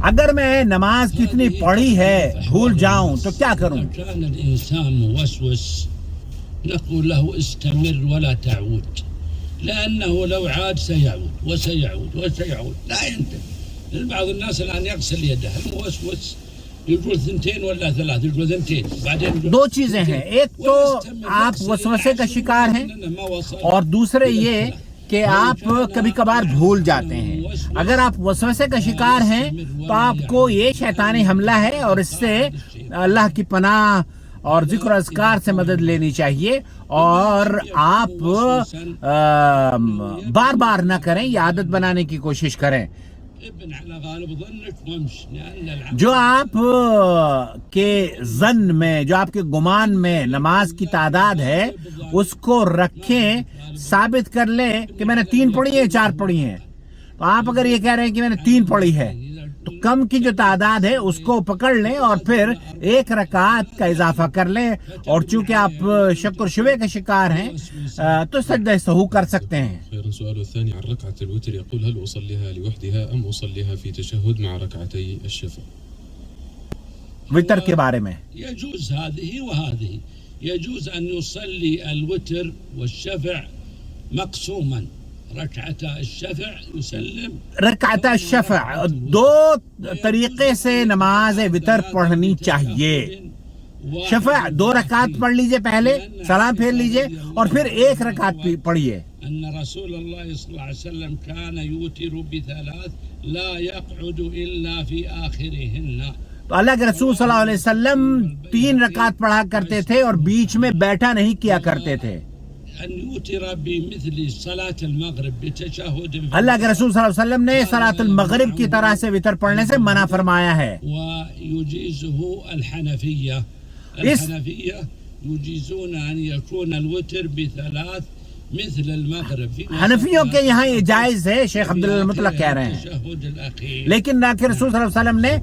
اگر میں نماز کتنی پڑھی ہے بھول جاؤں تو کیا کروں؟ كان الإنسان موسوس نقول له استمر ولا تعود، لأنه لو عاد سيعود وسيعود وسيعود لا ينتهي. بعض الناس الآن يغسل يده الموسوس يقول 2 ولا 3، يقول 2 بعدين. دو چیزیں ہیں، ایک تو آپ وسوسے کا شکار ہیں اور دوسرے یہ کہ آپ کبھی کبھار بھول جاتے ہیں. اگر آپ وسوسے کا شکار ہیں تو آپ کو یہ شیطانی حملہ ہے اور اس سے اللہ کی پناہ اور ذکر و اذکار سے مدد لینی چاہیے، اور آپ بار بار نہ کریں، یہ عادت بنانے کی کوشش کریں. جو آپ کے ظن میں، جو آپ کے گمان میں نماز کی تعداد ہے اس کو رکھیں، ثابت کر لیں کہ میں نے 3 پڑھی ہے 4 پڑھی ہیں. تو آپ اگر یہ کہہ رہے ہیں کہ میں نے 3 پڑھی ہے تو کم کی جو تعداد ہے اس کو پکڑ لیں اور پھر 1 رکعت کا اضافہ کر لیں. اور چونکہ آپ شک و شبہ کا شکار ہیں تو سجدہ سہو کر سکتے ہیں. السؤال الثاني عن ركعة الوتر يقول هل أصليها لوحدها أم أصليها في تشهد مع ركعتي الشفع؟ وتر کے بارے میں يجوز هذه وهذه. يجوز أن يصلي الوتر والشفع مقسوما، ركعتا الشفع يسلم. رکعت الشفع 2 طریقے سے نماز وتر پڑھنی چاہیے. شفع 2 رکعت پڑھ لیجئے، پہلے سلام پھیر لیجئے اور پھر 1 رکعت پڑھیے. أن رسول الله صلى الله عليه وسلم كان يوتر ب3 لا يقعد إلا في آخرهن. تو اللہ کے رسول صلی اللہ علیہ وسلم 3 رکعت پڑھا کرتے تھے اور بیچ میں بیٹھا نہیں کیا کرتے تھے. أن يوتر بمثل صلاة المغرب بتشهد. اللہ کے رسول صلی اللہ علیہ وسلم نے صلاۃ المغرب کی طرح سے وتر پڑھنے سے منع فرمایا ہے. ويجيزه الحنفية. الحنفية يجيزون أن يكون الوتر ب3 مثل المغرب. حنفیوں کے یہاں یہ جائز ہے، شیخ عبداللہ المطلق کہہ رہے ہیں، لیکن اللہ کے رسول صلی اللہ علیہ وسلم نے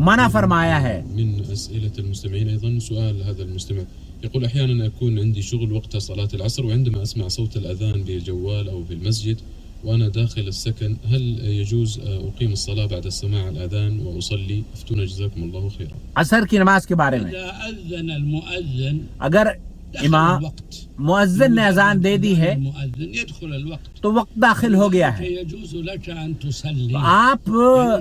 منع فرمایا ہے. من أسئلة المستمعين أيضا سؤال هذا المستمع يقول أحيانا أكون عندي شغل وقت صلاة العصر، وعندما أسمع صوت الأذان بالجوال أو بالمسجد وأنا داخل السكن، هل يجوز أقيم الصلاة بعد سماع الأذان وأصلي؟ افتونا جزاكم الله خيرا. عصر کی نماز کے بارے میں إذا أذن المؤذن اگر امام مؤذن نے اذان دے دی ہے المؤذن يدخل الوقت تو وقت داخل ہو گیا ہے، فيجوز لك أن تصلي. تو آپ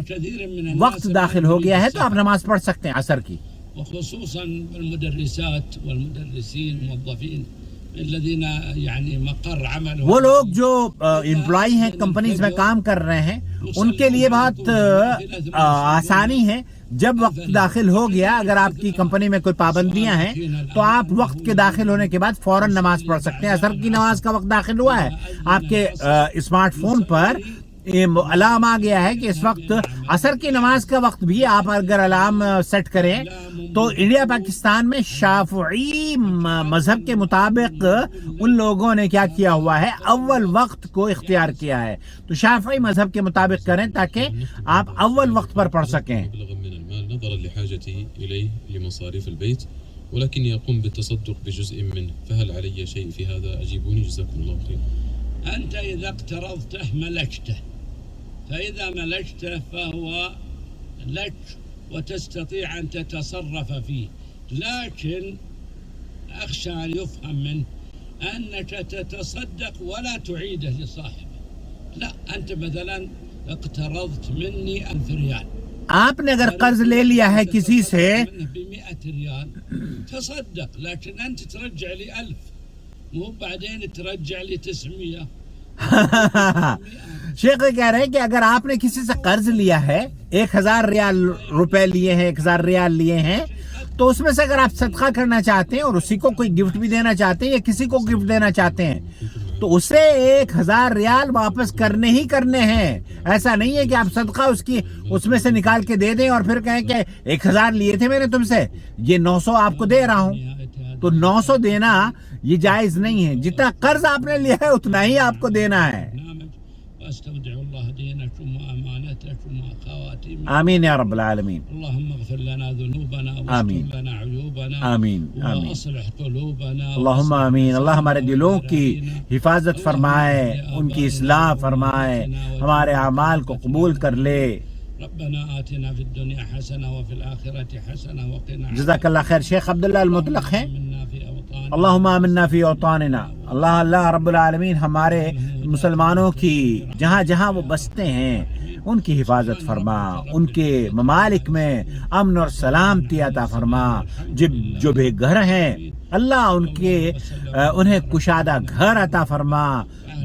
كثير من الناس وقت داخل ہو گیا ہے تو آپ نماز پڑھ سکتے ہیں عصر کی. وخصوصا المدرسات والمدرسين الموظفين الذين يعني مقر عملهم. وہ لوگ جو امپلائی ہیں، کمپنیز میں کام کر رہے ہیں، ان کے لیے بہت آسانی ہے. جب وقت داخل ہو گیا، اگر آپ کی کمپنی میں کوئی پابندیاں ہیں تو آپ وقت کے داخل ہونے کے بعد فوراً نماز پڑھ سکتے ہیں. عصر کی نماز کا وقت داخل ہوا ہے، آپ کے اسمارٹ فون پر الارم آ گیا ہے کہ اس وقت عصر کی نماز کا وقت بھی آپ اگر الارم سیٹ کریں تو انڈیا پاکستان میں شافعی مذہب کے مطابق ان لوگوں نے کیا کیا ہوا ہے، اول وقت کو اختیار کیا ہے. تو شافعی مذہب کے مطابق کریں تاکہ آپ اول وقت پر پڑھ سکیں. نظرا لحاجته إليه لمصاريف البيت، ولكن يقوم بالتصدق بجزء منه، فهل علي شيء في هذا؟ أجيبوني جزاكم الله خيرا. أنت إذا اقترضته ملكته، فإذا ملكته فهو لك وتستطيع أن تتصرف فيه، لكن أخشى أن يفهم منه أنك تتصدق ولا تعيده لصاحبه. لا، أنت مثلا اقترضت مني 1000 ريال، آپ نے اگر قرض لے لیا ہے کسی سے ب100 ريال تصدق، لكن أنت ترجع لي 1000، مو بعدين ترجع لي 900. شیخ کہہ رہے ہیں کہ اگر آپ نے کسی سے قرض لیا ہے، 1000 ریال روپے لیے ہیں، 1000 ریال لیے ہیں، تو اس میں سے اگر آپ صدقہ کرنا چاہتے ہیں اور اسی کو کوئی گفٹ بھی دینا چاہتے ہیں یا کسی کو گفٹ دینا چاہتے ہیں تو اسے 1000 ریال واپس کرنے ہی کرنے ہیں. ایسا نہیں ہے کہ آپ صدقہ اس میں سے نکال کے دے دیں اور پھر کہیں کہ 1000 لیے تھے میں نے تم سے، یہ 900 آپ کو دے رہا ہوں. تو 900 دینا یہ جائز نہیں ہے. جتنا قرض آپ نے لیا ہے اتنا ہی آپ کو دینا ہے. واستودع الله دينكم وامانتكم وخواتيم. آمین یا رب العالمین. اللهم اغفر لنا ذنوبنا آمین. واستر لنا عيوبنا. آمین آمین. واصلح قلوبنا. اللہم آمین. اللہ ہمارے دلوں کی حفاظت فرمائے، ان کی اصلاح فرمائے، ہمارے اعمال کو قبول کر لے. ربنا آتنا في الدنيا حسنة وفي الآخرة حسنة وقنا جزاک اللہ خیر. شیخ عبداللہ المطلق ہیں. منا في أوطاننا. اللہم آمنا فی اوطاننا. اللہ رب العالمین ہمارے مسلمانوں کی جہاں جہاں وہ بستے ہیں ان کی حفاظت فرما، ان کے ممالک میں امن اور سلامتی عطا فرما. جو بے گھر ہیں اللہ انہیں کشادہ گھر عطا فرما.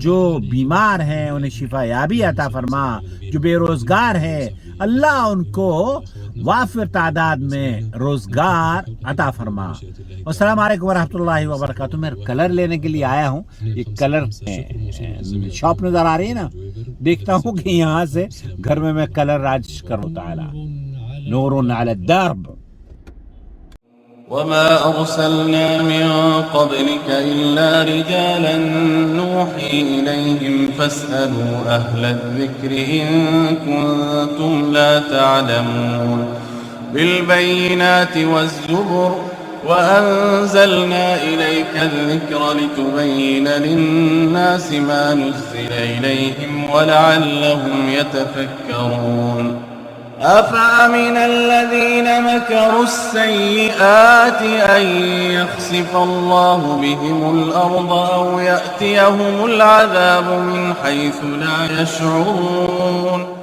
جو بیمار ہیں انہیں شفا یابی عطا فرما. جو بے روزگار ہے اللہ ان کو وافر تعداد میں روزگار عطا فرما. السلام علیکم ورحمۃ اللہ وبرکاتہ. میں کلر لینے کے لیے آیا ہوں. یہ کلر شاپ نظر آ رہی ہے نا، دیکھتا ہوں کہ یہاں سے گھر میں کلر راج کروں. تعالی نور علی الدرب. وما أرسلنا من قبلك إلا رجالا نوحي إليهم فاسألوا أهل الذكر إن كنتم لا تعلمون. بالبينات والزبر وأنزلنا إليك الذكر لتبين للناس ما نزل إليهم ولعلهم يتفكرون. أفأمن الذين مكروا السيئات أن يخسف الله بهم الأرض أو يأتيهم العذاب من حيث لا يشعرون.